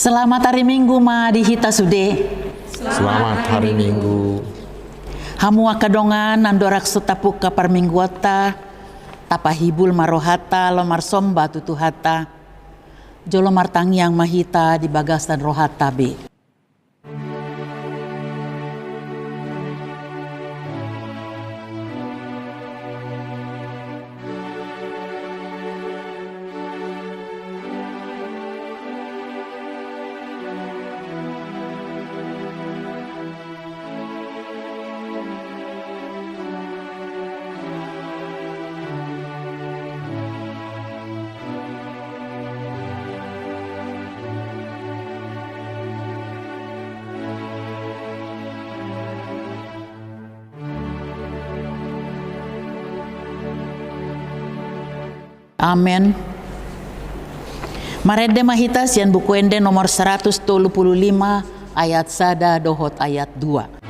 Selamat hari Minggu ma di hita sude. Selamat hari Minggu. Hamu akadongan andorak sutapuk ka parmingguata. Tapahibul marohata lomar somba tutuhata. Jolo martangiang mahita di bagasan rohata be. Amen. Marede mahita sian buku ende nomor 135 ayat sada dohot ayat 2.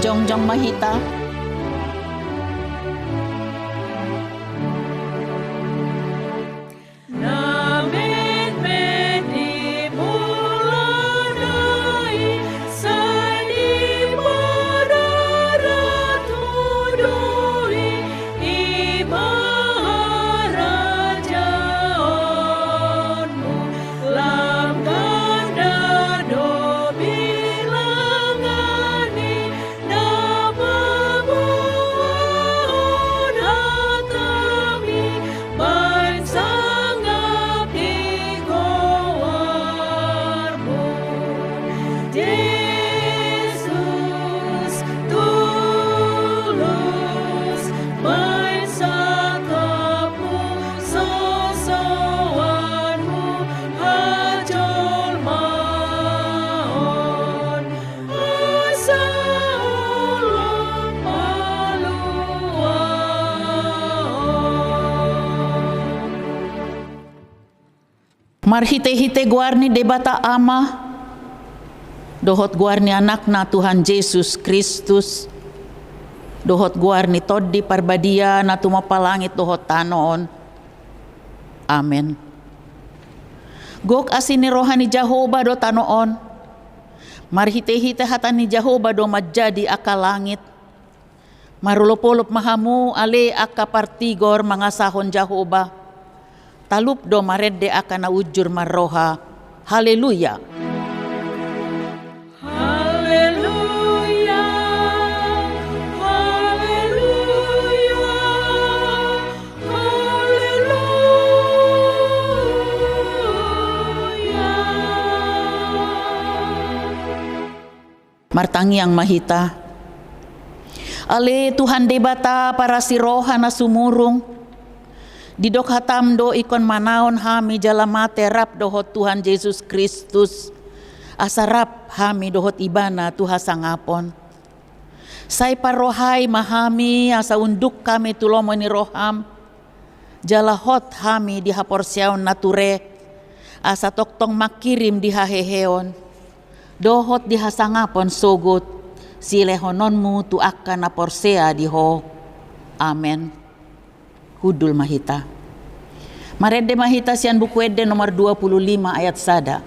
Jongjong mahita. Marhite-hite guarni debata ama, dohot guarni anakna Tuhan Yesus Kristus, dohot guarni toddi parbadia na tumapalangit dohot tanoon. Amen. Gok asini rohani Jehovah do tanoon, marhite-hite hatani Jehovah do majadi akalangit, marulopolop mahamu ale akapartigor mangasahon Jehovah. Talup do maredde akan ujur marroha. Haleluya. Haleluya. Haleluya. Haleluya. Martangi ang mahita. Ale Tuhan debata para si roha na sumurung. Didok hatam do ikon manaon hami jalamate rap dohot Tuhan Yesus Kristus. Asarap hami dohot ibana Tuha sangapon. Say parohay mahami asa unduk kami tulomo ni roham. Jalahot hami di haporsyaon nature. Asa toktong makirim di haheheon. Dohot di hasangapon sogot. Silehononmu tu akan na porsea di ho. Amen. hudul mahita. Marede mahita sian buku ede nomor 25 ayat sada.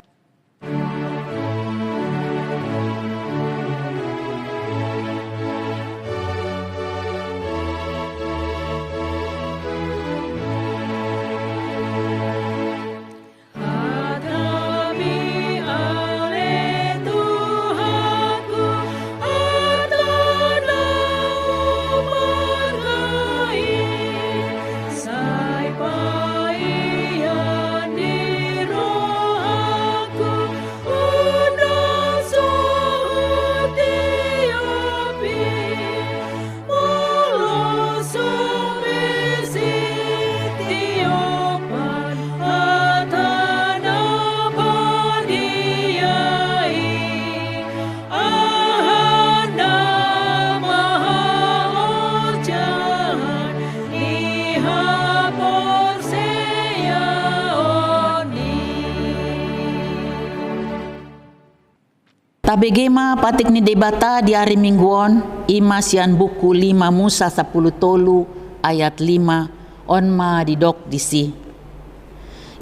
Tabegema patik ni debata di hari mingguon ima sian buku 5 Musa 10 tolu ayat 5 onma didok disi.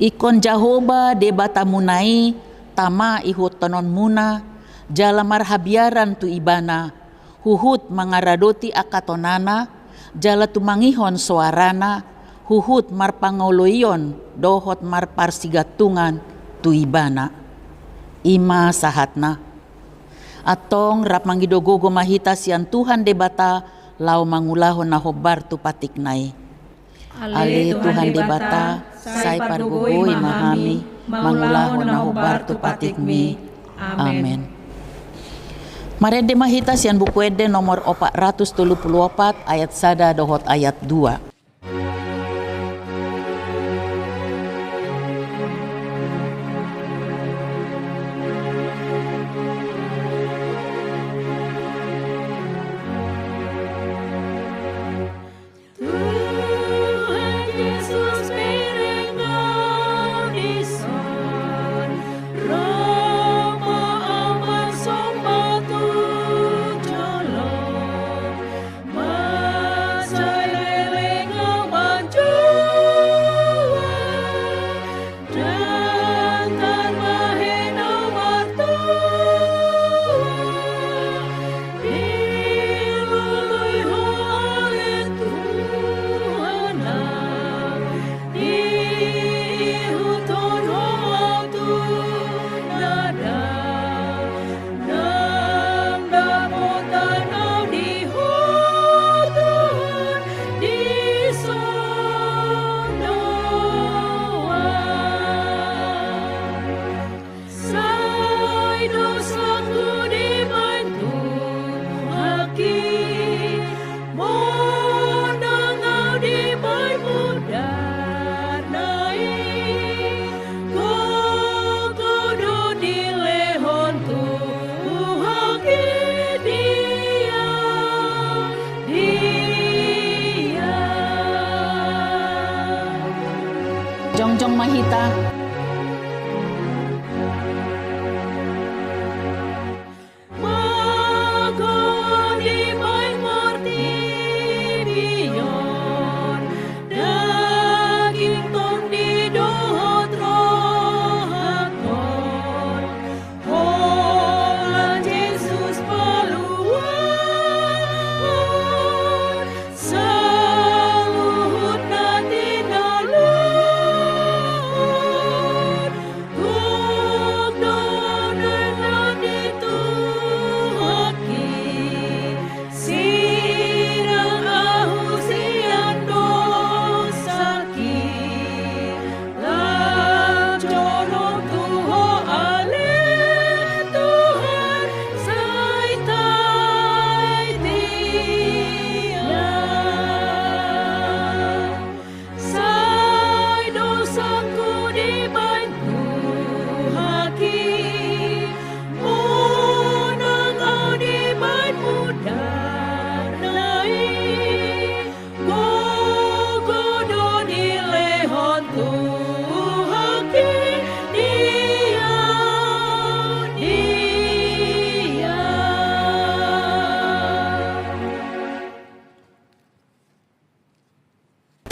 Ikon Jahoba debata munai tama ihut tonon muna jalamar habiaran tu ibana huhut mangaradoti akatonana jala tumangihon suarana huhut marpangoloyon dohot marparsigatungan tu ibana ima sahatna. Atong rap manggidogogo mahita sian Tuhan debata lau mangulahon na hobar tu patik nai. Ale Tuhan debata say pargugoy mahami mangulahon na hobar tu patik mi. Amen. Marede mahita sian buku ede nomor 434 ayat sada dohot ayat 2.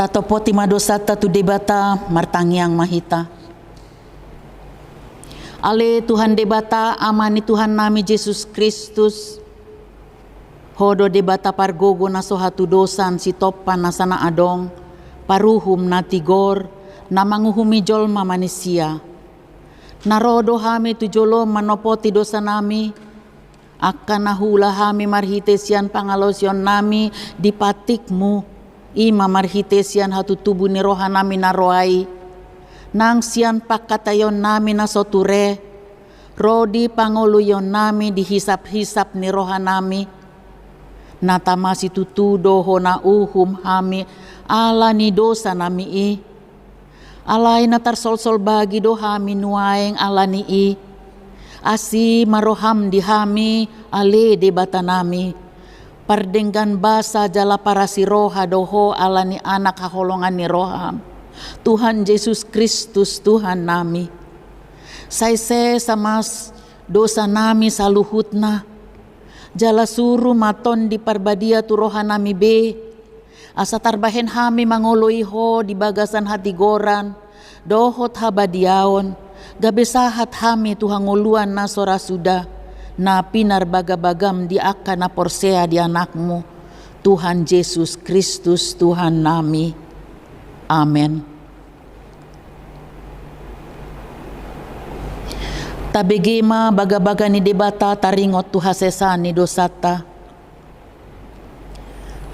Tatopoti madosata tu debata martangiang mahita. Ale Tuhan debata amani Tuhan nami Yesus Kristus. Hodo debata pargogo na sohatu dosan si topan na sana adong. Paruhum na tigor na manguhumi jolma manusia. Narodo hami tu jolom manopoti dosa nami. Akan nahula hami marhitesian pangalosyon nami di patikmu. Ima marhitesian hatu tubuh ni roha nami naroai. Nang sian pakatayon nami na soture. Rodi panguluyon nami dihisap-hisap ni roha nami. Natamasi tutudo ho na uhum hami ala ni dosa nami i. Alay na tarsol-sol bagi do hami nuaeng ala ni i. Asi maroham di hami ale debata nami. Pardenggan basa jala para si roha doho ala ni anak haholongan ni roham. Tuhan Yesus Kristus Tuhan nami. Saise samas dosa nami saluhutna. Jala suru maton di parbadia tu roha nami be. Asa tarbahen hami mangoloi ho di bagasan hati goran. Dohot habadiaon. Gabesahat hami tuhanguluan na sora sudah. Na pinar bagabagam di akan na porsea di anakmu. Tuhan Yesus Kristus Tuhan nami. Amen. Tabegema baga-baga ni debata taringot tu hasesa ni dosata.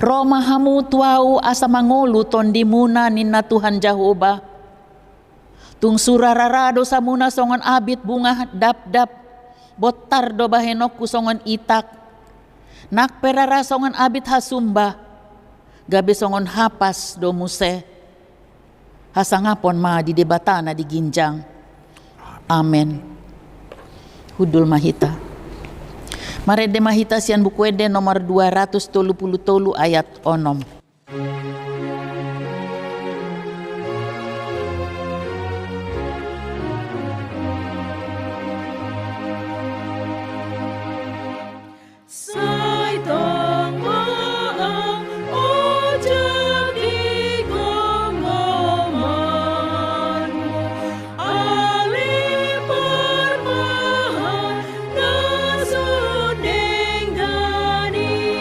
Roma hamu tuau asa mangolu tondi muna ninna Tuhan Jehovah. Tung surararado sa muna songon abit bunga dap-dap. Botar do bahenok ku songon itak. Nakperara songon abit hasumba. Gabi songon hapas do muse. Hasangapon ma di debata na di ginjang. Amen. Hudul mahita. Marede mahita sian buku ede nomor 233 ayat 6. Sai tong maang ojek di gonggomanmu. Ali permahan nasudeng gani.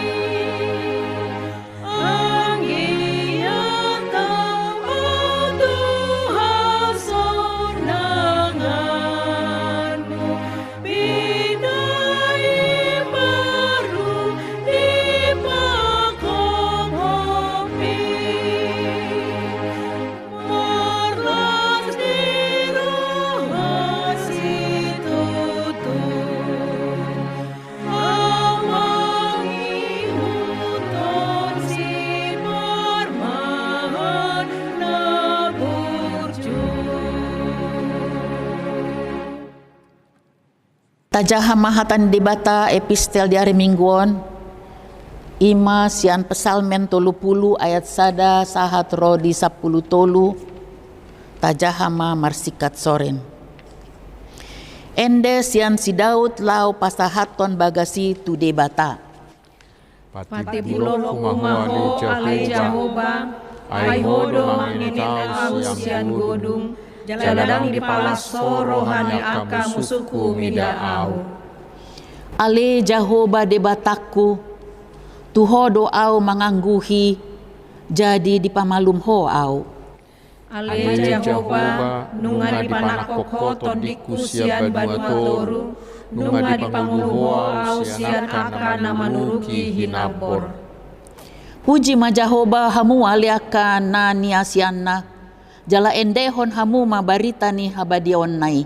Anggiat kau Tuhan sonanganmu. Bidai baru di pakong hopi. Marlas di rohasi tutup. Awangi huton si marmahan na burju. Tajaha mahatan debata epistel di hari mingguan. Ima sian pesalmen 30 ayat sada sahat rodi 10 tolu. Tajaha ma marsikat soren. Ende sian si Daud lau pasahaton bagasi tu debata. Pati bulolo kumaho ale Jehovah, ai hodo mangene au sian godung, jaladang di palas sorohani aka musuku mida au. Ale Jehovah debataku. Tuho do au mangangguhi. Jadi dipamalum ho au. Ale Jehovah, nunga di panakokoton di kusian banuatoru, nunga di panguluho au sian aka na manuruki hinabor. Puji ma Jehovah hamu aliakan na niasianna. Jala endehon hamu ma barita ni habadion nai.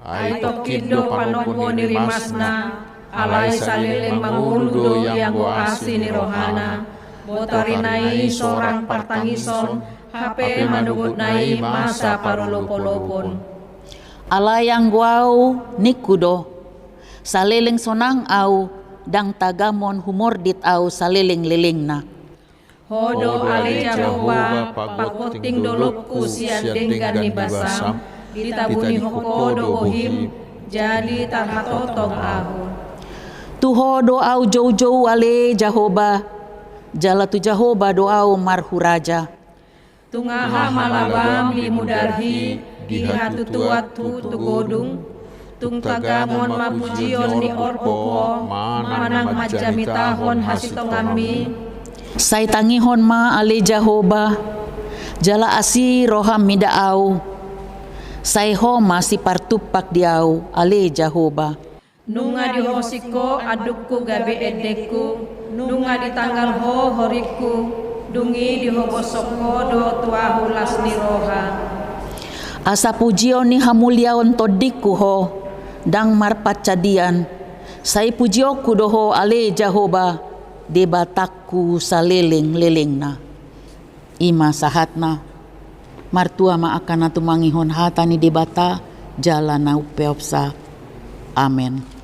Ai tokindo panopo ni rimasna, alai salilin manguludo yang go asi ni rohana, botarinai sorang partangison, hape manugut nai masa parolopolopon. Alayang guau nikudo. Saliling sonang au dang tagamon humordit au saliling liling na. Hodo ale Jehovah, pagoting dolopku sian denggan ni basam, ditabuni hokodo bohim, jadi tarhatotong ahu. Tuho do au jau-jau ale Jehovah. Jala tu Jehovah do au marhuraja. tungaha malabang limudarhi dihatu tuatu tugodung tung tagamon mapujion ni orko manang majamitahon hasito ngami Say tangihon ma ale Jehovah, jala asi roham midaau. Say homa si partupak diau ale Jehovah. nunga di hosiko adukku gabe edeku nunga di tanggal ho horiku dungi di hobosoko do tuahu lasni roha Asa pujion ni hamuliaon todiku ho, dang marpat cadian. Say pujioku doho ale Jehovah, debatakku saleleng-leleng na. Ima sahat na. Martua ma akan natumangihon hata ni debata, jalan na upeopsa. Amen.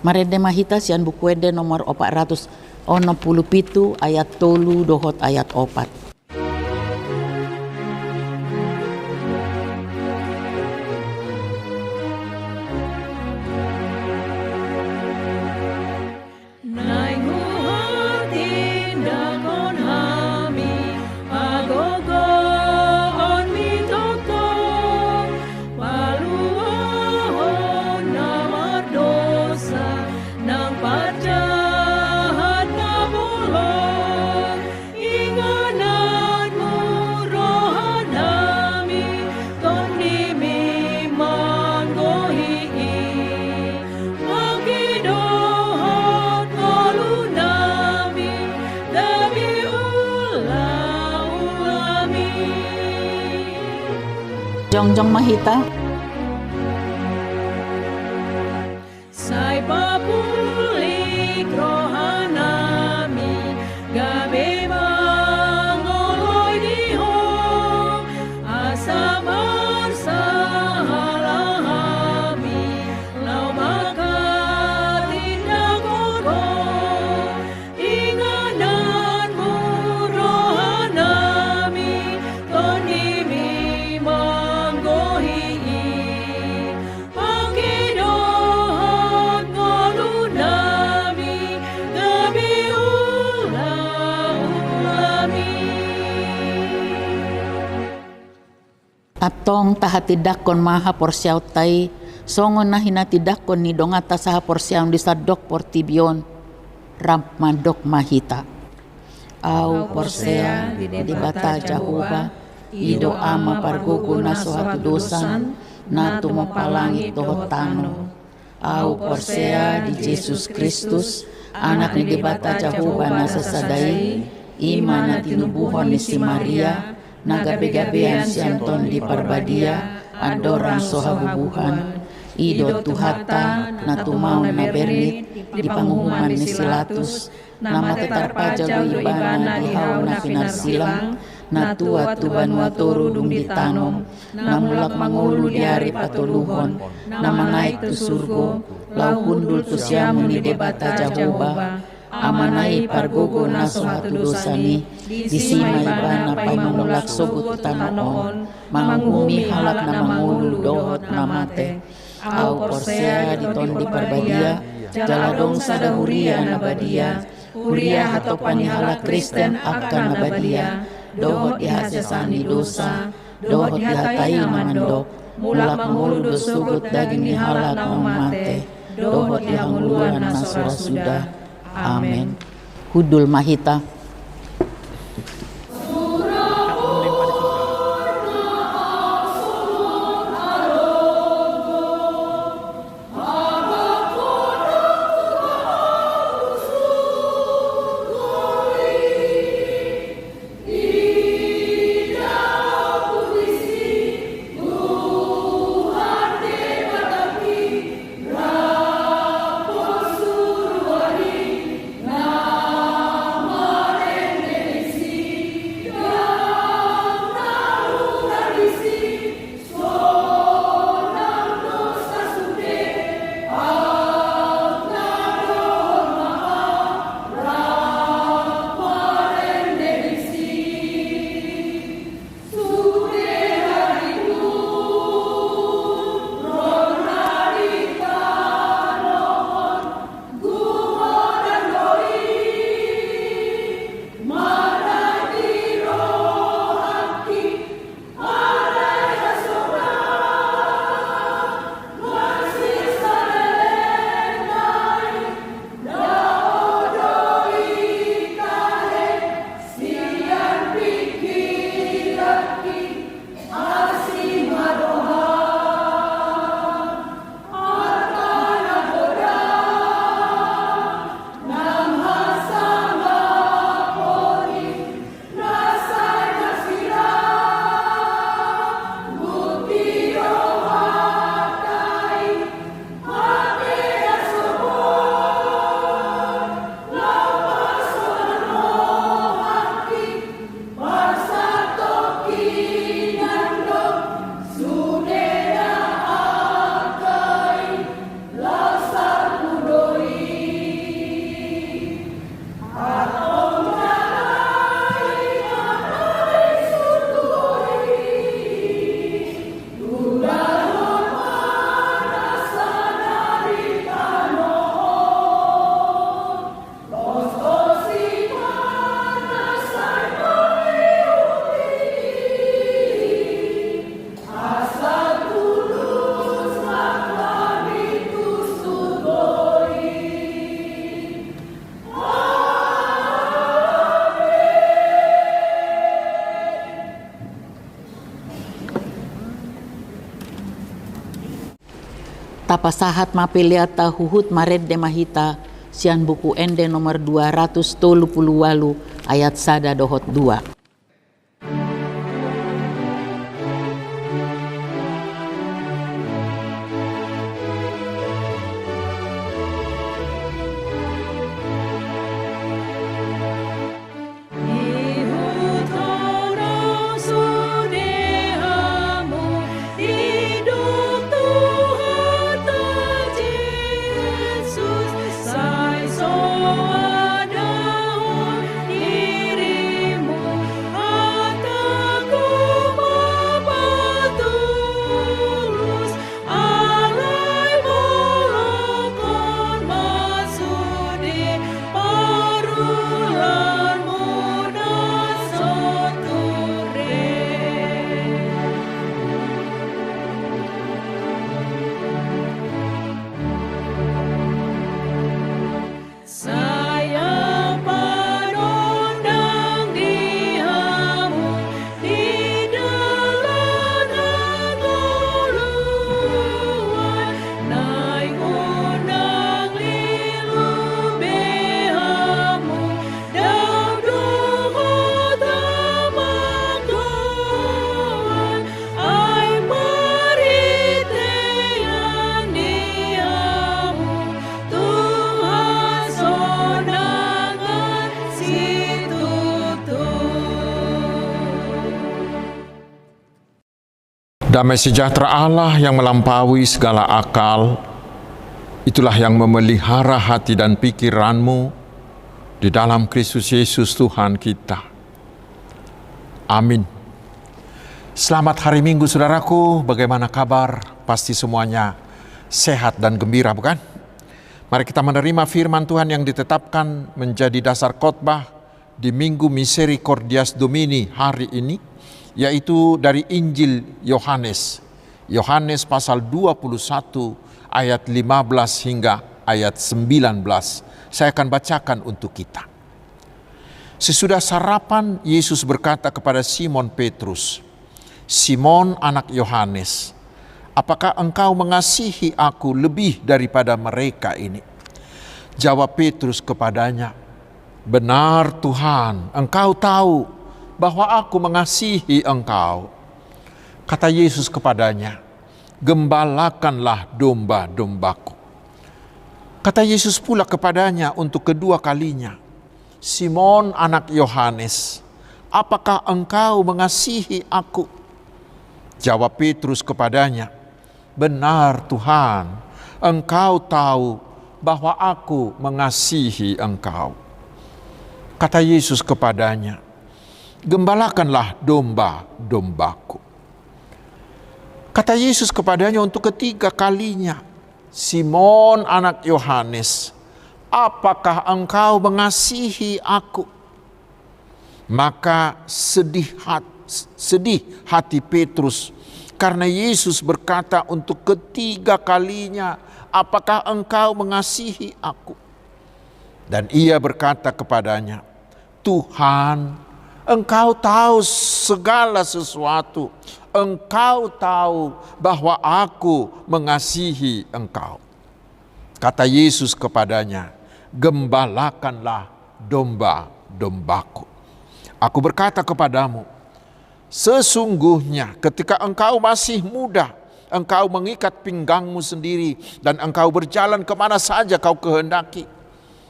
Marede mahita sian bukuede nomor 467 ayat 3 dohot ayat 4. Jongjong mahita. Sai papulik rohanami gabe mangoloi diho asa marsahalahami lau maka tindak kodo ingananmu rohanami konimi Atong tahatidakon maha porsiaw tay songon na hinatidakon ni dongata saha porsiaw di sadok portibion ramadok mahita au porsea di bata jahuba ido ama pargogo na suatu dosan na tumopalangi tohotano au porsea di Yesus Kristus anak ni di bata jahuba na sesadai ima na tinubuhon ni si Maria nagabe-gabean sianton di parbadia adoran sohabubuhan ido tuhata na tumau na bernit di pangumuman ni Silatus nama tetarpajago ibana di hau na pinarsilang na tua tuban watoru dung ditanom na mulak mangulu di hari patuluhon na mangaik tu surgo lau kundul tu siamu ni debata jahoba amanai pargogo na suatu dosani disima ibana pai menolak sogut tananon mangumi halak na mangulu dohot na mate au porsea diton di parbadia jaladong sada huria na badia huria atau panihalak Kristen akan na badia dohot dihasesani dosa dohot dihatai mandok mulak mangulu dosugut daging ni halak na mate dohot dihanguluan na sudah. Amin. Hudul mahita. Nama kapasahat mapeliata huhut mared de mahita sian buku ende nomor 238 ayat 1 dohot 2. Damai sejahtera Allah yang melampaui segala akal, itulah yang memelihara hati dan pikiranmu di dalam Kristus Yesus Tuhan kita. Amin. Selamat hari Minggu saudaraku, bagaimana kabar? Pasti semuanya sehat dan gembira, bukan? Mari kita menerima firman Tuhan yang ditetapkan menjadi dasar khotbah di Minggu Misericordias Domini hari ini, yaitu dari Injil Yohanes. Yohanes pasal 21 ayat 15 hingga ayat 19. Saya akan bacakan untuk kita. Sesudah sarapan, Yesus berkata kepada Simon Petrus, "Simon anak Yohanes, apakah engkau mengasihi aku lebih daripada mereka ini?" Jawab Petrus kepadanya, "Benar Tuhan, engkau tahu bahwa aku mengasihi engkau." Kata Yesus kepadanya, "Gembalakanlah domba-dombaku." Kata Yesus pula kepadanya untuk kedua kalinya, "Simon anak Yohanes, apakah engkau mengasihi aku?" Jawab Petrus kepadanya, "Benar Tuhan, engkau tahu bahwa aku mengasihi engkau." Kata Yesus kepadanya, "Gembalakanlah domba-dombaku." Kata Yesus kepadanya untuk ketiga kalinya, "Simon anak Yohanes, apakah engkau mengasihi aku?" Maka sedih hati Petrus karena Yesus berkata untuk ketiga kalinya, "Apakah engkau mengasihi aku?" Dan ia berkata kepadanya, "Tuhan, Engkau tahu segala sesuatu. Engkau tahu bahwa aku mengasihi engkau." Kata Yesus kepadanya, "Gembalakanlah domba-dombaku. Aku berkata kepadamu, sesungguhnya ketika engkau masih muda, engkau mengikat pinggangmu sendiri dan engkau berjalan kemana saja kau kehendaki.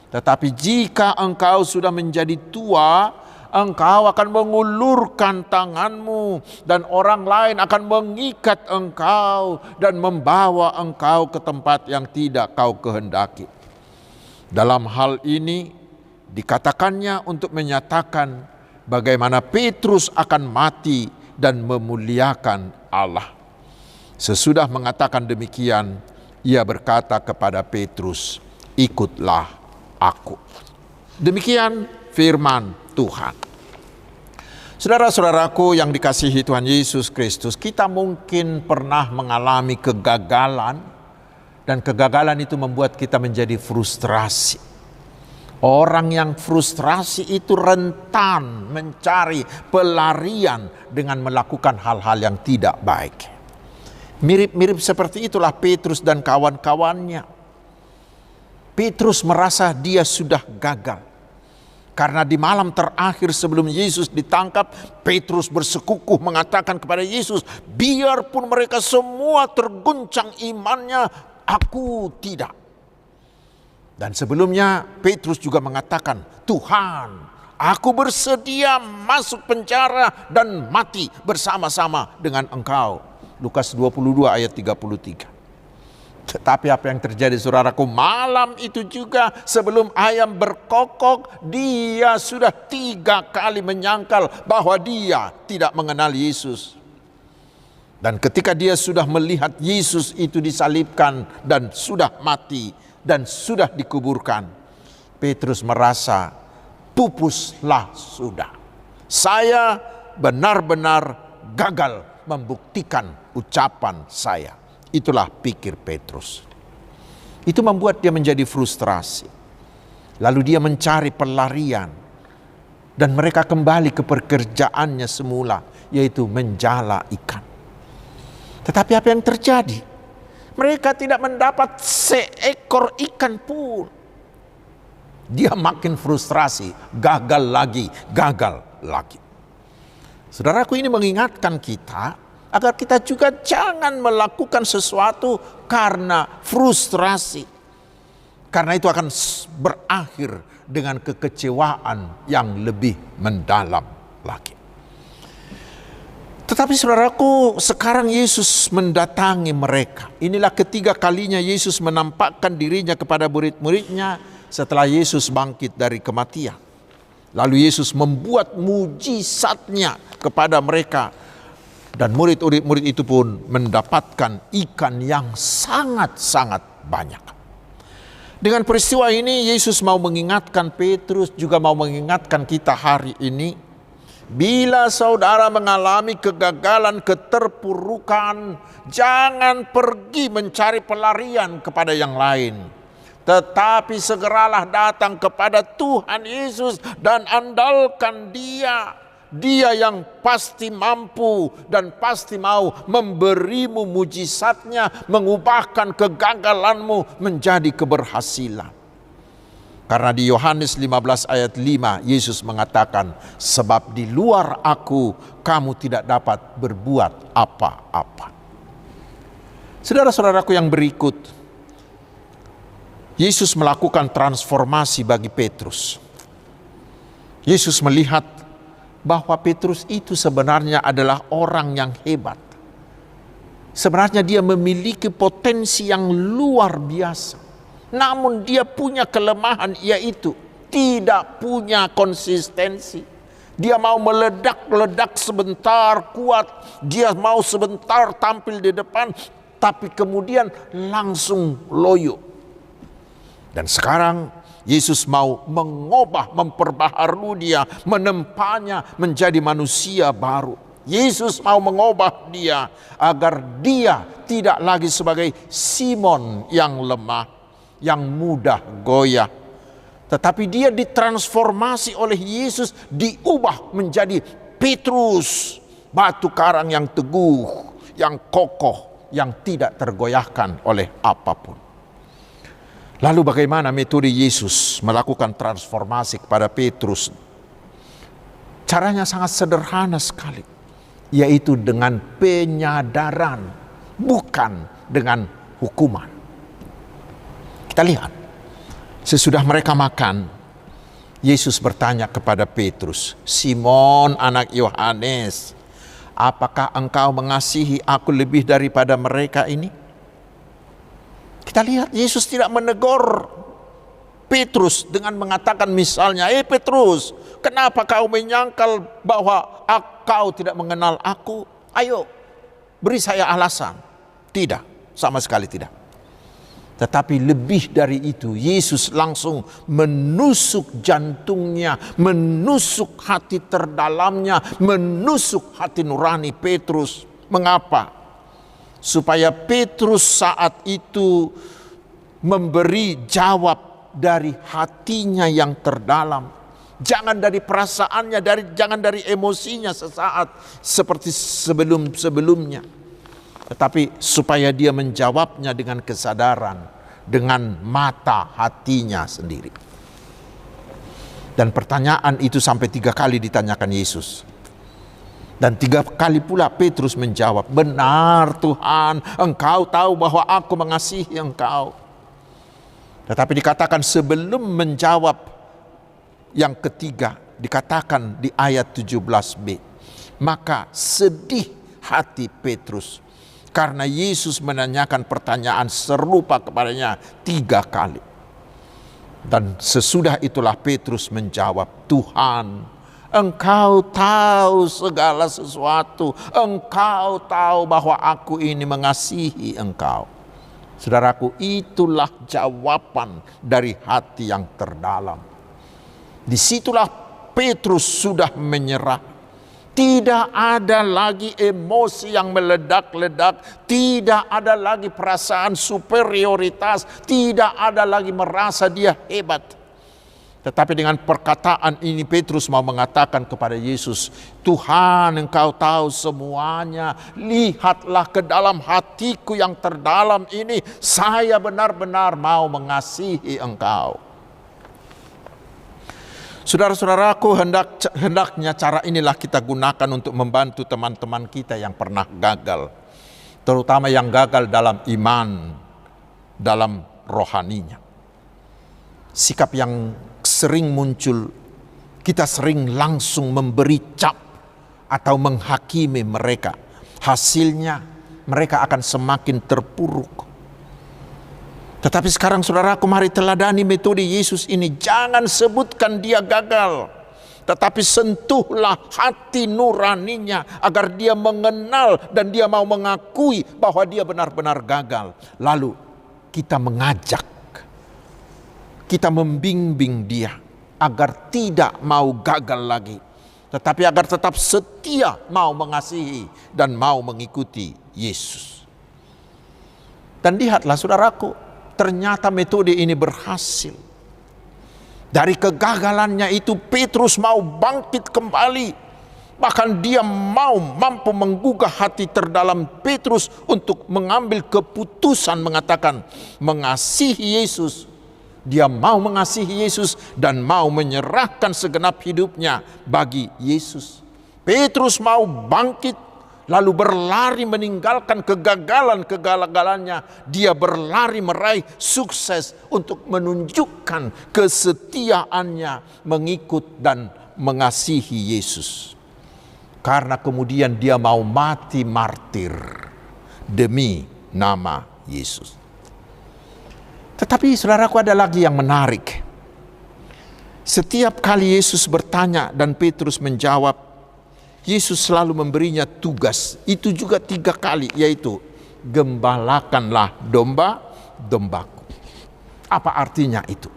Tetapi jika engkau sudah menjadi tua, engkau akan mengulurkan tanganmu dan orang lain akan mengikat engkau dan membawa engkau ke tempat yang tidak kau kehendaki." Dalam hal ini dikatakannya untuk menyatakan bagaimana Petrus akan mati dan memuliakan Allah. Sesudah mengatakan demikian, ia berkata kepada Petrus, "Ikutlah aku." Demikian firman Tuhan. Saudara-saudaraku yang dikasihi Tuhan Yesus Kristus, kita mungkin pernah mengalami kegagalan, dan kegagalan itu membuat kita menjadi frustrasi. Orang yang frustrasi itu rentan mencari pelarian dengan melakukan hal-hal yang tidak baik. Mirip-mirip seperti itulah Petrus dan kawan-kawannya. Petrus merasa dia sudah gagal. Karena di malam terakhir sebelum Yesus ditangkap, Petrus bersekukuh mengatakan kepada Yesus, biarpun mereka semua terguncang imannya, aku tidak. Dan sebelumnya Petrus juga mengatakan, Tuhan, aku bersedia masuk penjara dan mati bersama-sama dengan Engkau. Lukas 22 ayat 33. Tetapi apa yang terjadi saudaraku, malam itu juga sebelum ayam berkokok, dia sudah 3 kali menyangkal bahwa dia tidak mengenal Yesus. Dan ketika dia sudah melihat Yesus itu disalibkan dan sudah mati dan sudah dikuburkan, Petrus merasa pupuslah sudah. Saya benar-benar gagal membuktikan ucapan saya. Itulah pikir Petrus. Itu membuat dia menjadi frustrasi. Lalu dia mencari pelarian. Dan mereka kembali ke pekerjaannya semula, yaitu menjala ikan. Tetapi apa yang terjadi? Mereka tidak mendapat seekor ikan pun. Dia makin frustrasi, gagal lagi. Saudaraku, ini mengingatkan kita agar kita juga jangan melakukan sesuatu karena frustrasi. Karena itu akan berakhir dengan kekecewaan yang lebih mendalam lagi. Tetapi saudaraku, sekarang Yesus mendatangi mereka. Inilah ketiga kalinya Yesus menampakkan dirinya kepada murid-muridnya setelah Yesus bangkit dari kematian. Lalu Yesus membuat mujizatnya kepada mereka. Dan murid-murid itu pun mendapatkan ikan yang sangat-sangat banyak. Dengan peristiwa ini Yesus mau mengingatkan Petrus, juga mau mengingatkan kita hari ini. Bila saudara mengalami kegagalan, keterpurukan, jangan pergi mencari pelarian kepada yang lain. Tetapi segeralah datang kepada Tuhan Yesus dan andalkan Dia. Dia yang pasti mampu dan pasti mau memberimu mujizatnya, mengubahkan kegagalanmu menjadi keberhasilan. Karena di Yohanes 15 ayat 5 Yesus mengatakan, sebab di luar aku kamu tidak dapat berbuat apa-apa. Saudara-saudaraku yang berikut, Yesus melakukan transformasi bagi Petrus. Yesus melihat bahwa Petrus itu sebenarnya adalah orang yang hebat. Sebenarnya dia memiliki potensi yang luar biasa. Namun dia punya kelemahan, yaitu tidak punya konsistensi. Dia mau meledak-ledak sebentar kuat, dia mau sebentar tampil di depan, tapi kemudian langsung loyo. Dan sekarang Yesus mau mengubah, memperbaharui dia, menempanya menjadi manusia baru. Yesus mau mengubah dia agar dia tidak lagi sebagai Simon yang lemah, yang mudah goyah. Tetapi dia ditransformasi oleh Yesus, diubah menjadi Petrus, batu karang yang teguh, yang kokoh, yang tidak tergoyahkan oleh apapun. Lalu bagaimana metode Yesus melakukan transformasi kepada Petrus? Caranya sangat sederhana sekali, yaitu dengan penyadaran, bukan dengan hukuman. Kita lihat, sesudah mereka makan, Yesus bertanya kepada Petrus, Simon anak Yohanes, apakah engkau mengasihi aku lebih daripada mereka ini? Kita lihat Yesus tidak menegur Petrus dengan mengatakan misalnya, Petrus, kenapa kau menyangkal bahwa kau tidak mengenal aku? Ayo, beri saya alasan. Tidak, sama sekali tidak. Tetapi lebih dari itu, Yesus langsung menusuk jantungnya, menusuk hati terdalamnya, menusuk hati nurani Petrus. Mengapa? Supaya Petrus saat itu memberi jawab dari hatinya yang terdalam. Jangan dari perasaannya, jangan dari emosinya sesaat seperti sebelum-sebelumnya. tetapi supaya dia menjawabnya dengan kesadaran, dengan mata hatinya sendiri. Dan pertanyaan itu sampai 3 kali ditanyakan Yesus. Dan 3 kali pula Petrus menjawab, "Benar Tuhan, Engkau tahu bahwa aku mengasihi Engkau." Tetapi dikatakan sebelum menjawab yang ketiga, dikatakan di ayat 17b, maka sedih hati Petrus karena Yesus menanyakan pertanyaan serupa kepadanya 3 kali. Dan sesudah itulah Petrus menjawab, "Tuhan, Engkau tahu segala sesuatu. Engkau tahu bahwa aku ini mengasihi Engkau." Saudaraku, itulah jawaban dari hati yang terdalam. Disitulah Petrus sudah menyerah. Tidak ada lagi emosi yang meledak-ledak, tidak ada lagi perasaan superioritas, tidak ada lagi merasa dia hebat. Tetapi dengan perkataan ini Petrus mau mengatakan kepada Yesus, "Tuhan, Engkau tahu semuanya. Lihatlah ke dalam hatiku yang terdalam ini. Saya benar-benar mau mengasihi Engkau." Saudara-saudaraku, hendaknya cara inilah kita gunakan untuk membantu teman-teman kita yang pernah gagal. Terutama yang gagal dalam iman, dalam rohaninya. Sikap yang sering muncul, kita sering langsung memberi cap atau menghakimi mereka. Hasilnya mereka akan semakin terpuruk. Tetapi sekarang saudaraku, mari teladani metode Yesus ini. Jangan sebutkan dia gagal, tetapi sentuhlah hati nuraninya agar dia mengenal dan dia mau mengakui bahwa dia benar-benar gagal. Lalu kita mengajak, kita membimbing dia agar tidak mau gagal lagi, tetapi agar tetap setia mau mengasihi dan mau mengikuti Yesus. Dan lihatlah saudaraku, ternyata metode ini berhasil. Dari kegagalannya itu Petrus mau bangkit kembali. Bahkan dia mampu menggugah hati terdalam Petrus untuk mengambil keputusan mengatakan mengasihi Yesus. Dia mau mengasihi Yesus dan mau menyerahkan segenap hidupnya bagi Yesus. Petrus mau bangkit, lalu berlari meninggalkan kegagalannya. Dia berlari meraih sukses untuk menunjukkan kesetiaannya mengikut dan mengasihi Yesus. Karena kemudian dia mau mati martir demi nama Yesus. Tetapi saudaraku, ada lagi yang menarik. Setiap kali Yesus bertanya dan Petrus menjawab, Yesus selalu memberinya tugas. Itu juga 3 kali, yaitu gembalakanlah domba-dombaku. Apa artinya itu?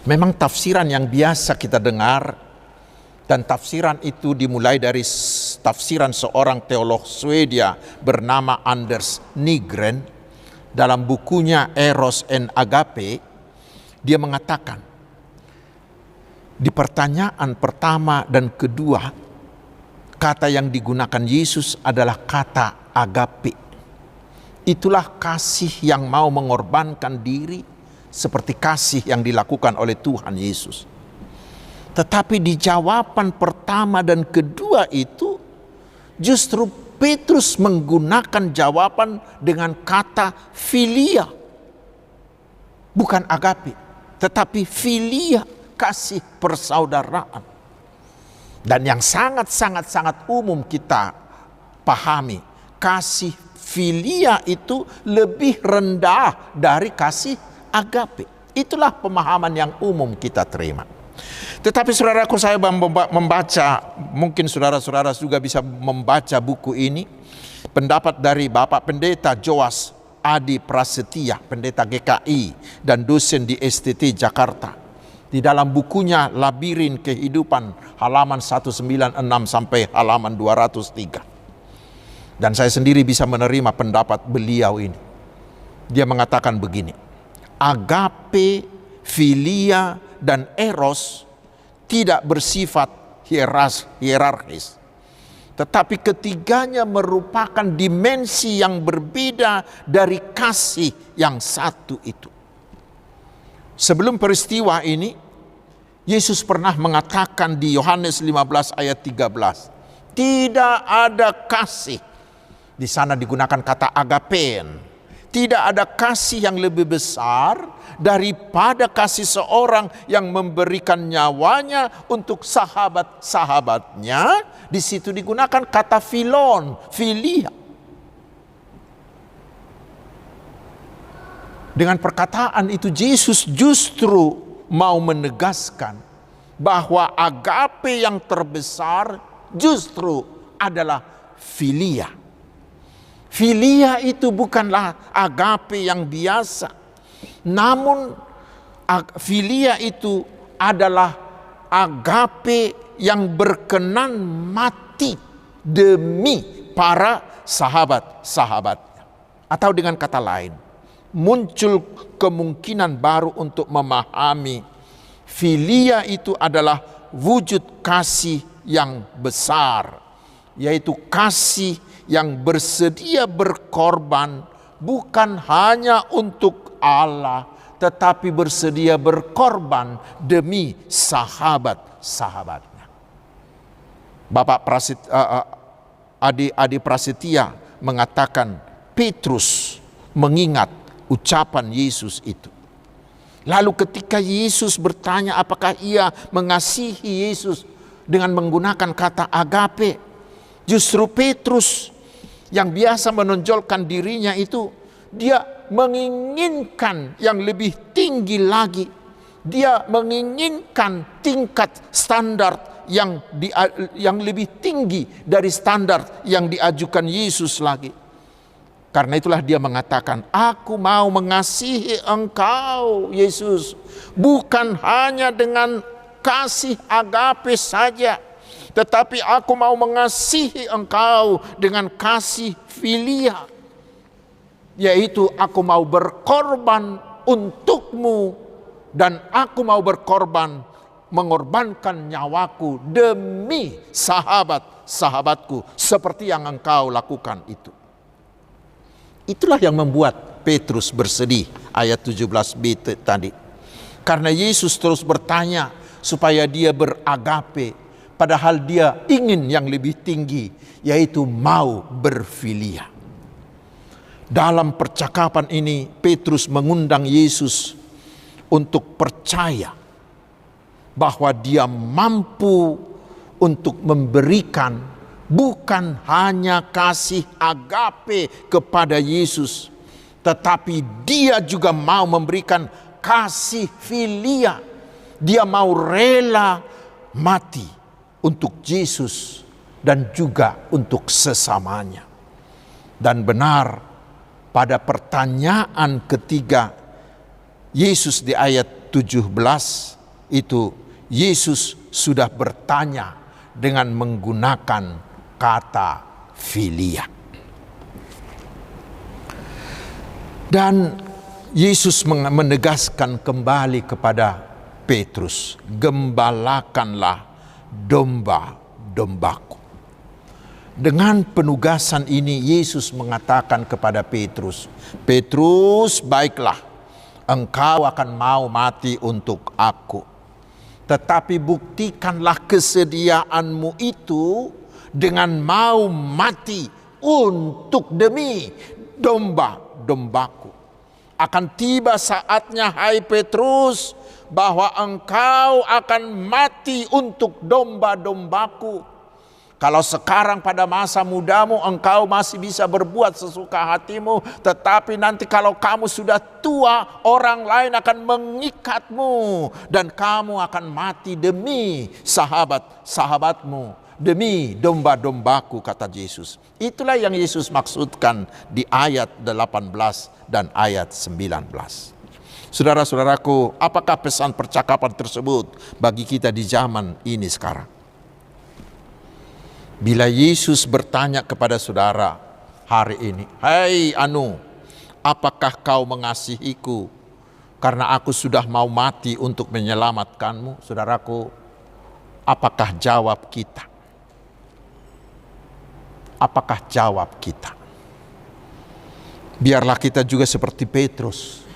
Memang tafsiran yang biasa kita dengar, dan tafsiran itu dimulai dari tafsiran seorang teolog Swedia bernama Anders Nygren. Dalam bukunya Eros and Agape, dia mengatakan di pertanyaan pertama dan kedua, kata yang digunakan Yesus adalah kata agape. Itulah kasih yang mau mengorbankan diri seperti kasih yang dilakukan oleh Tuhan Yesus. Tetapi di jawaban pertama dan kedua itu justru Petrus menggunakan jawaban dengan kata filia. Bukan agape, tetapi filia, kasih persaudaraan. Dan yang sangat umum kita pahami, kasih filia itu lebih rendah dari kasih agape. Itulah pemahaman yang umum kita terima. Tetapi saudaraku, saya membaca, mungkin saudara-saudara juga bisa membaca buku ini, pendapat dari Bapak Pendeta Joas Adi Prasetya, Pendeta GKI dan dosen di STT Jakarta. Di dalam bukunya Labirin Kehidupan, halaman 196 sampai halaman 203. Dan saya sendiri bisa menerima pendapat beliau ini. Dia mengatakan begini, agape, filia, dan eros tidak bersifat hierarkis, Tetapi ketiganya merupakan dimensi yang berbeda dari kasih yang satu itu. Sebelum peristiwa ini, Yesus pernah mengatakan di Yohanes 15 ayat 13, tidak ada kasih. Di sana digunakan kata agapen. Tidak ada kasih yang lebih besar daripada kasih seorang yang memberikan nyawanya untuk sahabat-sahabatnya. Di situ digunakan kata filon, filia. Dengan perkataan itu Yesus justru mau menegaskan bahwa agape yang terbesar justru adalah filia. Filia itu bukanlah agape yang biasa, namun filia itu adalah agape yang berkenan mati demi para sahabat-sahabatnya. Atau dengan kata lain, muncul kemungkinan baru untuk memahami filia itu adalah wujud kasih yang besar, yaitu kasih yang bersedia berkorban bukan hanya untuk Allah, tetapi bersedia berkorban demi sahabat-sahabatnya. Bapak Adi Prasetya mengatakan Petrus mengingat ucapan Yesus itu. Lalu ketika Yesus bertanya apakah ia mengasihi Yesus dengan menggunakan kata agape, justru Petrus yang biasa menonjolkan dirinya itu, dia menginginkan yang lebih tinggi lagi. Dia menginginkan tingkat standar yang lebih tinggi dari standar yang diajukan Yesus lagi. Karena itulah dia mengatakan, aku mau mengasihi engkau Yesus, bukan hanya dengan kasih agape saja, tetapi aku mau mengasihi engkau dengan kasih filia, yaitu aku mau berkorban untukmu, dan aku mau berkorban, mengorbankan nyawaku demi sahabat-sahabatku, seperti yang engkau lakukan itu. Itulah yang membuat Petrus bersedih, ayat 17b tadi. Karena Yesus terus bertanya supaya dia beragape, padahal dia ingin yang lebih tinggi, yaitu mau berfilia. Dalam percakapan ini, Petrus mengundang Yesus untuk percaya bahwa dia mampu untuk memberikan bukan hanya kasih agape kepada Yesus, tetapi dia juga mau memberikan kasih filia. Dia mau rela mati untuk Yesus dan juga untuk sesamanya. Dan benar, pada pertanyaan ketiga Yesus di ayat 17 itu, Yesus sudah bertanya dengan menggunakan kata filia. Dan Yesus menegaskan kembali kepada Petrus, gembalakanlah domba-dombaku. Dengan penugasan ini Yesus mengatakan kepada Petrus, Petrus, baiklah, engkau akan mau mati untuk aku. Tetapi buktikanlah kesediaanmu itu dengan mau mati untuk demi domba-dombaku. Akan tiba saatnya, hai Petrus, bahwa engkau akan mati untuk domba-dombaku. Kalau sekarang pada masa mudamu engkau masih bisa berbuat sesuka hatimu, tetapi nanti kalau kamu sudah tua, orang lain akan mengikatmu dan kamu akan mati demi sahabat-sahabatmu, demi domba-dombaku, kata Yesus. Itulah yang Yesus maksudkan di ayat 18 dan ayat 19. Saudara-saudaraku, apakah pesan percakapan tersebut bagi kita di zaman ini sekarang? Bila Yesus bertanya kepada saudara hari ini, "Hai Anu, apakah kau mengasihiku karena aku sudah mau mati untuk menyelamatkanmu?" Saudaraku, apakah jawab kita? apakah jawab kita? Biarlah kita juga seperti Petrus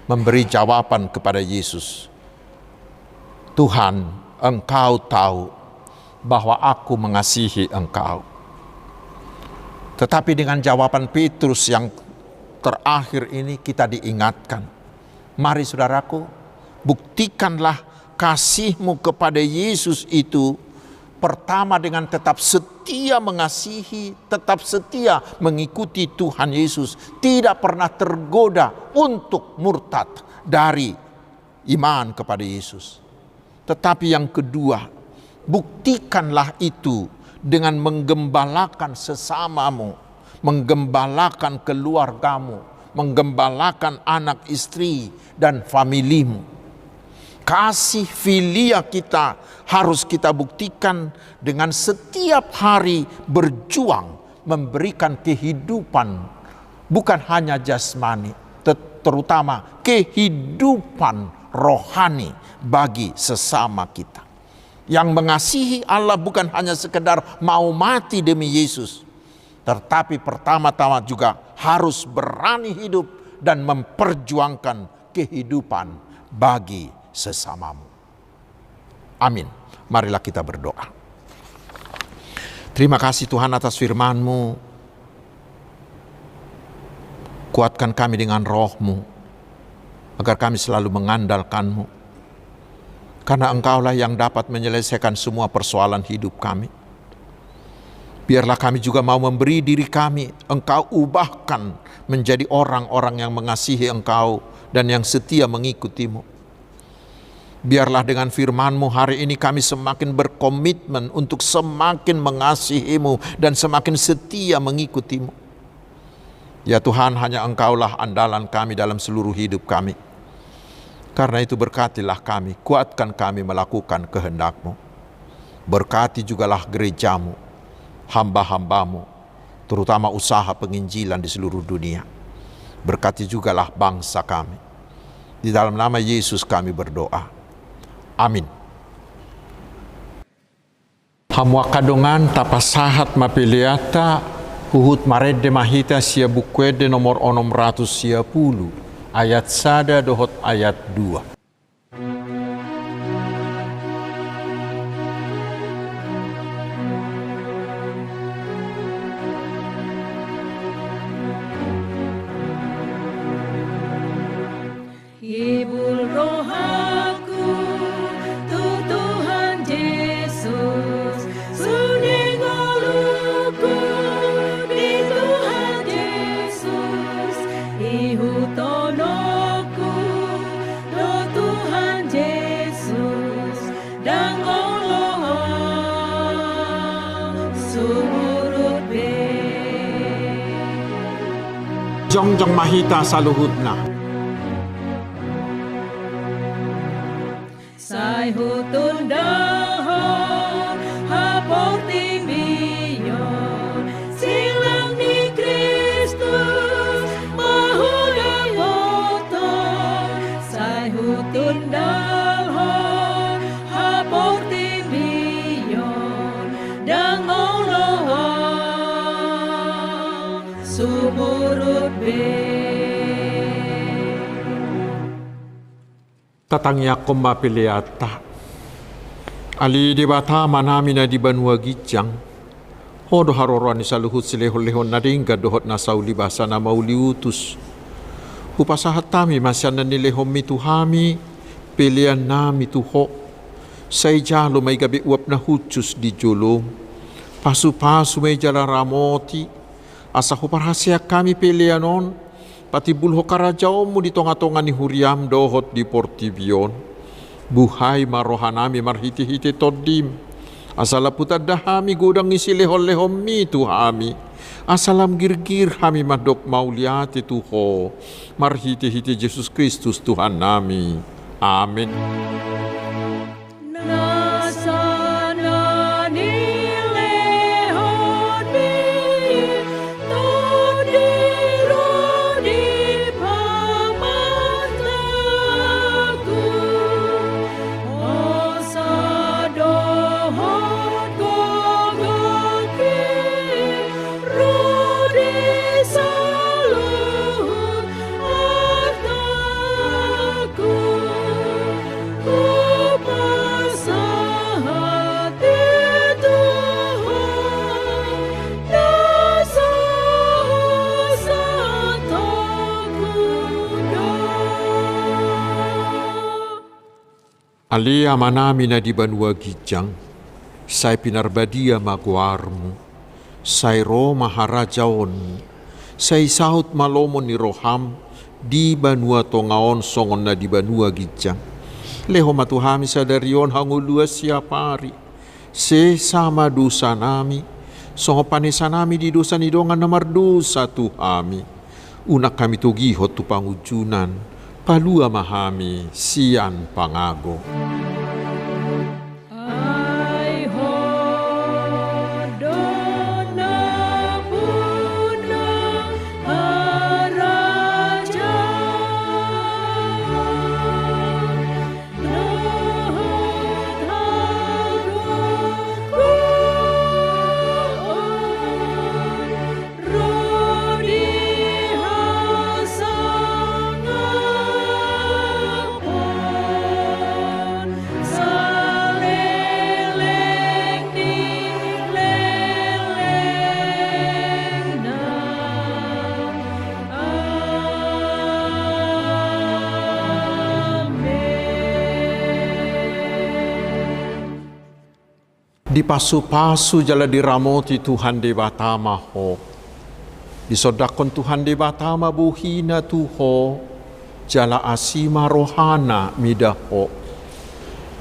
memberi jawaban kepada Yesus. Tuhan, Engkau tahu bahwa aku mengasihi Engkau. Tetapi dengan jawaban Petrus yang terakhir ini kita diingatkan. Mari saudaraku, buktikanlah kasihmu kepada Yesus itu pertama dengan tetap setia mengasihi, tetap setia mengikuti Tuhan Yesus. Tidak pernah tergoda untuk murtad dari iman kepada Yesus. Tetapi yang kedua, buktikanlah itu dengan menggembalakan sesamamu, menggembalakan keluargamu, menggembalakan anak istri dan familimu. Kasih filia kita harus kita buktikan dengan setiap hari berjuang memberikan kehidupan, bukan hanya jasmani, terutama kehidupan rohani bagi sesama kita. Yang mengasihi Allah bukan hanya sekedar mau mati demi Yesus, tetapi pertama-tama juga harus berani hidup dan memperjuangkan kehidupan bagi sesamamu. Amin. Marilah kita berdoa. Terima kasih Tuhan atas firman-Mu. Kuatkan kami dengan roh-Mu, agar kami selalu mengandalkan-Mu. Karena Engkaulah yang dapat menyelesaikan semua persoalan hidup kami. Biarlah kami juga mau memberi diri kami, Engkau ubahkan menjadi orang-orang yang mengasihi Engkau dan yang setia mengikuti-Mu. Biarlah dengan firman-Mu hari ini kami semakin berkomitmen untuk semakin mengasihi-Mu dan semakin setia mengikuti-Mu. Ya Tuhan, hanya Engkaulah andalan kami dalam seluruh hidup kami. Karena itu berkatilah kami, kuatkan kami melakukan kehendak-Mu. Berkati jugalah gereja-Mu, hamba-hamba-Mu, terutama usaha penginjilan di seluruh dunia. Berkati jugalah bangsa kami. Di dalam nama Yesus kami berdoa. Amin. Hamwa kadongan tapasahat mapiliata huhut marede mahita sia bukwede nomor 610 ayat 1 dohot ayat 2. Hibur rohaku, Tuhan Yesus, sunyi ngoluku di Tuhan Yesus, ihutonoku, do Tuhan Yesus, dan Allah sumurut be. Jongjong mahita saluhutna. Sai hutun dahon haporti miyon silang ni Kristus mahuda potong. Sai hutun dahon haporti miyon dang Allah sumurut be. Tatangya komba piliata ali di bata manami na di banua gijang hodo haroroan ni saluhut silehon-lehon na ringga dohot na sauli basa na mauli utus hupasahat tami masyan na nilehom mituhami pilian nami tuho say jalo may gabi uap na hutsus di julong pasu-pasu may jala ramoti asa huparhasya kami pilianon pati bulho karajaomu di tonga-tonga ni huriam dohot di portibion. Buhay marohanami marhiti-hiti todim. Asala putad dahami gudang isi lehon-lehon mi tuhami. Asalam girgir hami madok mauliati tuho. Marhiti-hiti Yesus Kristus Tuhan nami. Amin. Alia manami na di banua gijang, sai pinarbadia maguarmu, sai ro maharajaon, sai sahut malomon ni roham, di banua tongaon songon na di banua gijang. Leho matuhami sadarion hangulua siapari, se sama dosa nami, songo panesa nami di dosa nidongan namar dosa tuhami. Unak kami tugihot tu pangujunan, palua mahami sian pangago. Di pasu-pasu jala diramoti Tuhan de batama ho. Disodakon Tuhan de batama buhina tuho. Jala asima rohana midaho.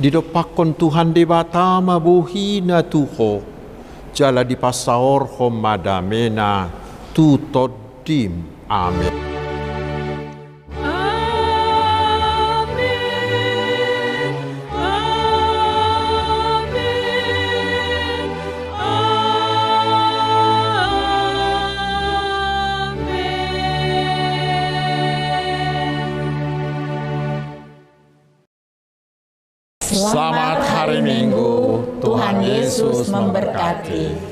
Didopakon Tuhan de batama buhina tuho. Jala di pasaor ho madamena tutodim. Amin. Selamat hari Minggu, Tuhan Yesus memberkati.